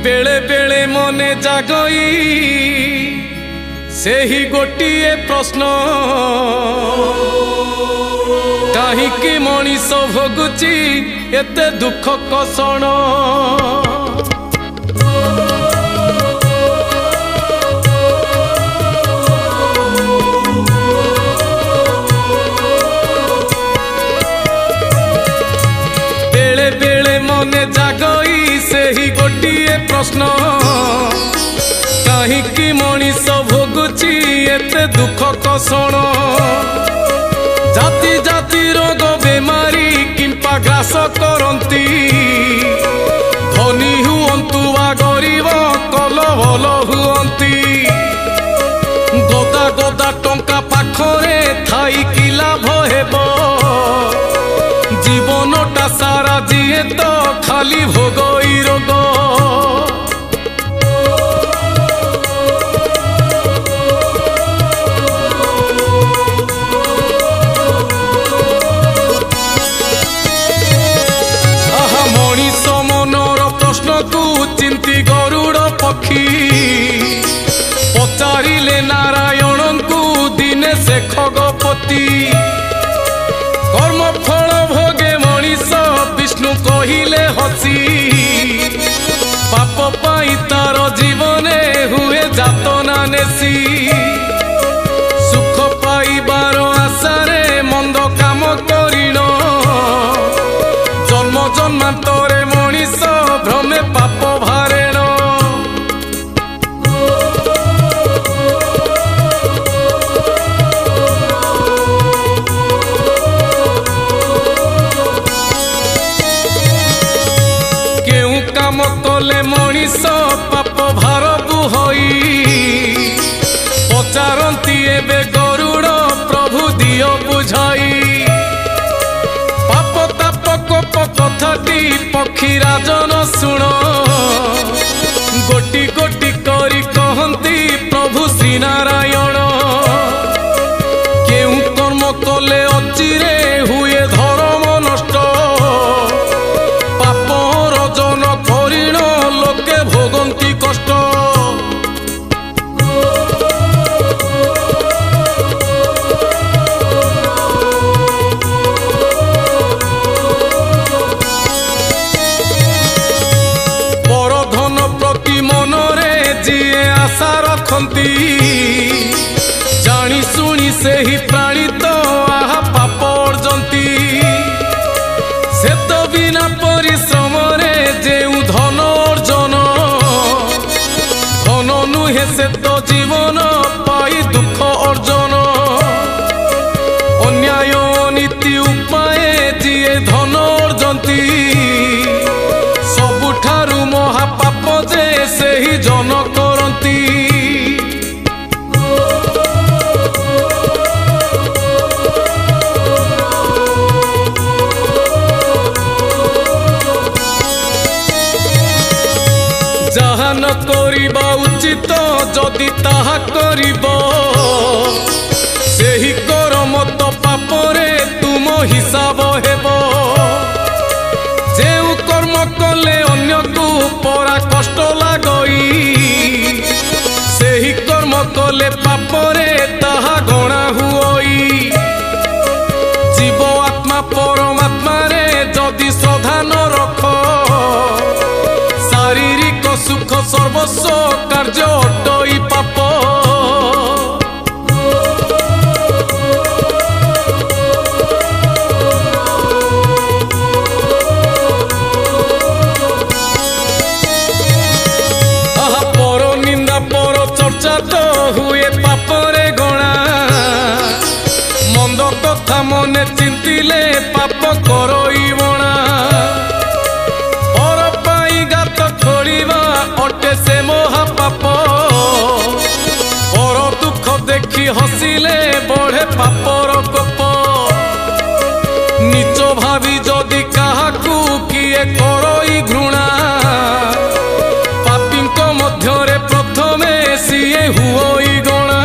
बेले बेले मने जागई से ही गोटिए प्रश्न कहीं मनीष भोगुची एते दुख कषण बेले बेले मने जागई से ही गोटिए प्रश्न कहीं मनीष भोगुची एते दुख कषण जाति जाति रोग बेमारी किंपा ग्रास करती धनी हुअंतु वा गरीब कल भल हुअंती गदा गदा टंका पाखरे थाई कि लाभ हेब जीवनटा सारा जीए तो खाली भोगई रोग चिंती गरुड़ पक्षी पचारिले नारायण को दिने से खगपति कर्म फल भोगे मनीष विष्णु कहिले हसी पाप पाई तार जीवने हुए जातना नेसी सुख पाइबार आशारे मंद काम करिण जन्म जन्मांतरे मनीष भ्रमे पाप भारेण केउ काम कले मनीष पाप भार बुहई पचारती एबे गरुड़ प्रभु दियो बुझाई पाप ताप कोप कथाटी पक्षी राजन शुण गोटी गोटी करी कहती प्रभु श्री नारायण केउ कर्म कले अचिरे हुए धर्म नष्ट पाप रजन करिण लोके भोगंती कष्ट आशा रखती जानी सुनी से ही प्राणी तो आहा पाप अर्जंती से तो बिना परिश्रम रे जेउ धन अर्जन धन नुहे से तो जीवन पाई दुख अर्जन अन्याय नीति उपाय जिए धन अर्जंती सबुठारु महापाप जे से ही जन करती जहा न करिबा उचित जदि ताहा करिब सेही कर्म तो पापरे तुम हिसाब हेब जेउ कर्म कले अन्य को परा कष्ट लागई सेही कर्म कले पापरे ताहा गणा हुई जीव आत्मा परमात्मा रे जदि श्रद्धा न रख शारीरिक सुख सर्वस्व कार्य अटई पाप चर्चा तो हुए पापरे गणा मंद कथा मने चिंतिले पाप करई बणा पर पाई गात खोलिबा अटे से महापाप पर दुख देखी हसिले बढ़े पापर कोप निज भावी जदि काहाकू किए करई घृणा पापींक मध्यरे प्रथमे सिए हुई गणा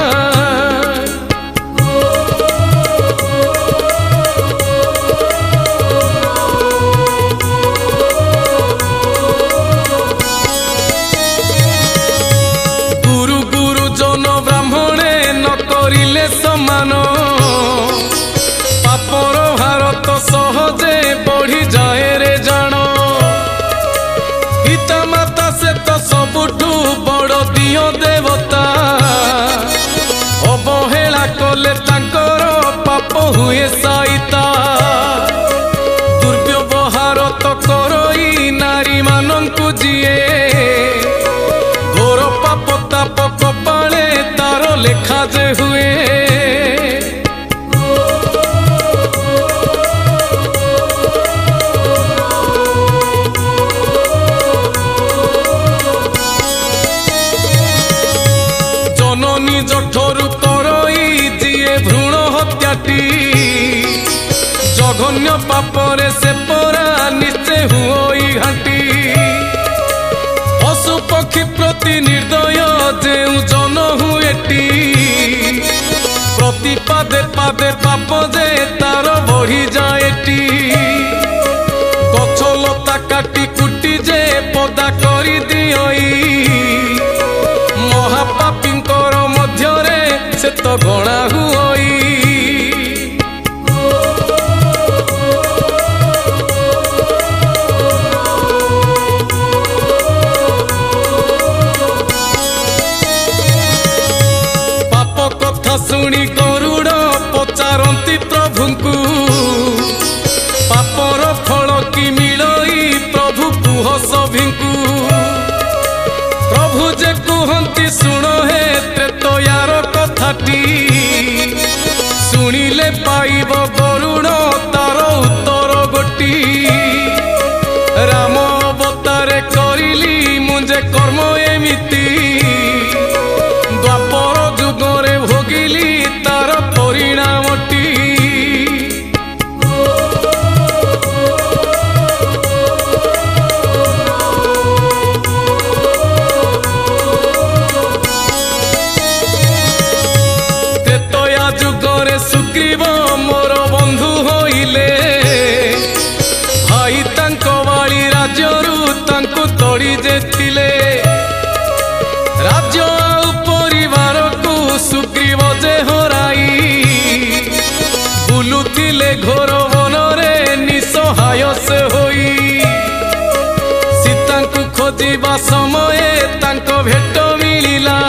हुए साइता दुर्व्यवहार तो करई नारी मानंकु जिए घोर पाप ताप कपाळे तार लेखा जे हुए जननी जठरू करई जिए भ्रूण हत्याटी जघन्य पापरे से परा निश्चय हुई घाटी पशु पक्षी प्रति निर्दय जेउ जन हुएटी प्रति पादे पादे पाप जे तार बढ़ी जाएटी गछ लता काटी कुटी जे पदा करी दियई महापापींकर मध्यरे से तो गणा हुई पाप कथा शुणी गरुड़ पचारती प्रभुंकु पापर फल कि मिलई प्रभु कुह सभिंकु प्रभु जे कुहंती शुण हे त्रेतयार कथाटी शुणिले पाइब गरुड़ तार उत्तर गोटी राम अवतारे करिली मुझे कर्म एमिति द्वापर जुगरे भोगिली तार परिणामटी जुगरे सुग्रीव मोर बंधु होइले भाई तांको बाली राज्यरू तांको तोड़ी जेतिले राज्य आउ परिवार को सुग्रीव जे हराई बुलुतिले घोर वनरे निसहाय से होई सीतांको खोजिबा समय तांको भेट मिलिला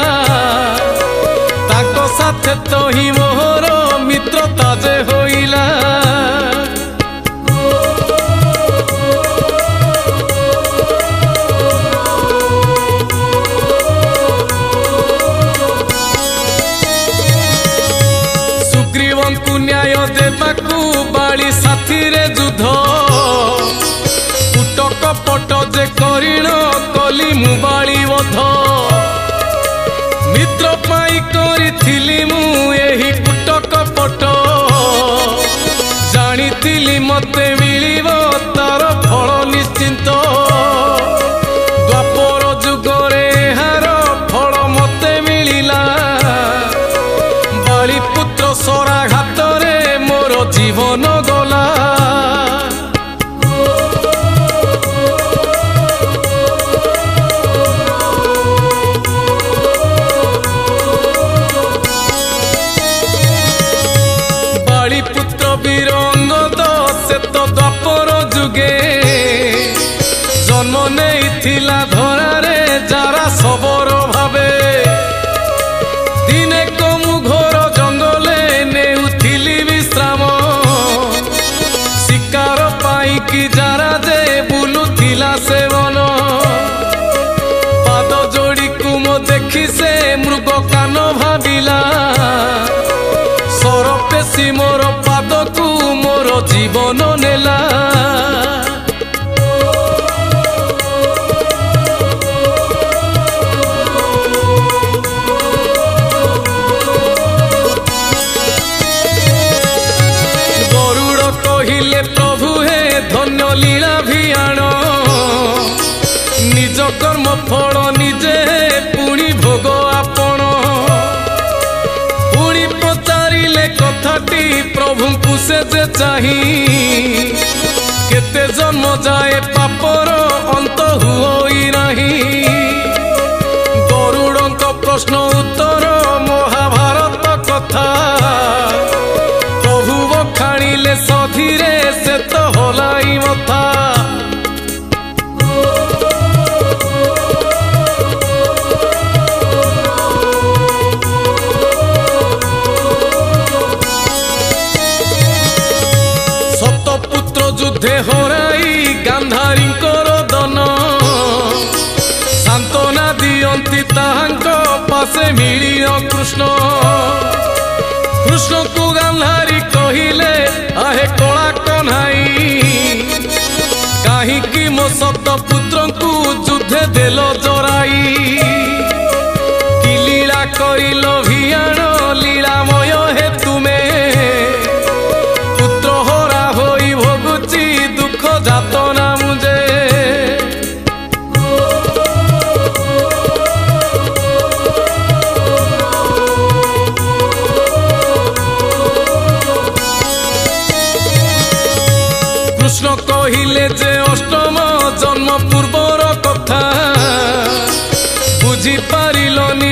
तांको साथे तो ही मोहर मित्रता जे होइला सुग्रीवंकु न्याय देबाकु बाली साथी रे युद्ध कुटक पट जे करिण कली मु बाली वध मित्र पाई करिथिली मु एही कुटक पट जानिथिली मते मिलिब तार फल निश्चिंत द्वापर जुगरे हार फल मते मिलिला बाली पुत्र सरा घातरे मोर जीवन गला वीर अंगद से तो द्वापर जुगे जन्म नेइथिला धरारे जारा सबर भावे दिने कमु घोर जंगले नेउथिली विश्राम शिकार पाई कि जारा जे बुलुथिला सेवन पाद जोड़ी कुम देखी से मृग कान भाविला सरपेशी मोर पादकु मोर जीवन नेला गरुड़ कहिले प्रभु हे धन्य लीला भियाण निज कर्म फल निजे पुणी भोग आपण कथाटी प्रभु से जे चाही केते जन्म जाए पापर अंत हुई नहीं गरुड़ प्रश्न उत्तर महाभारत कथा प्रभु बखाणिले सधीरे से तो हलाई मथा से मिलिल कृष्ण कृष्ण को गांधारी कहिले आहे कला कन्हाई कहीं मो सत पुत्र को युद्धे देल जराई कि लीला करिल भियाण लीलामय हे तुमे पुत्र हरा होई भोगुची दुख जातना मुझे कृष्ण कहिले जे अष्टम जन्म पूर्वर कथा बुझी पारिलनि।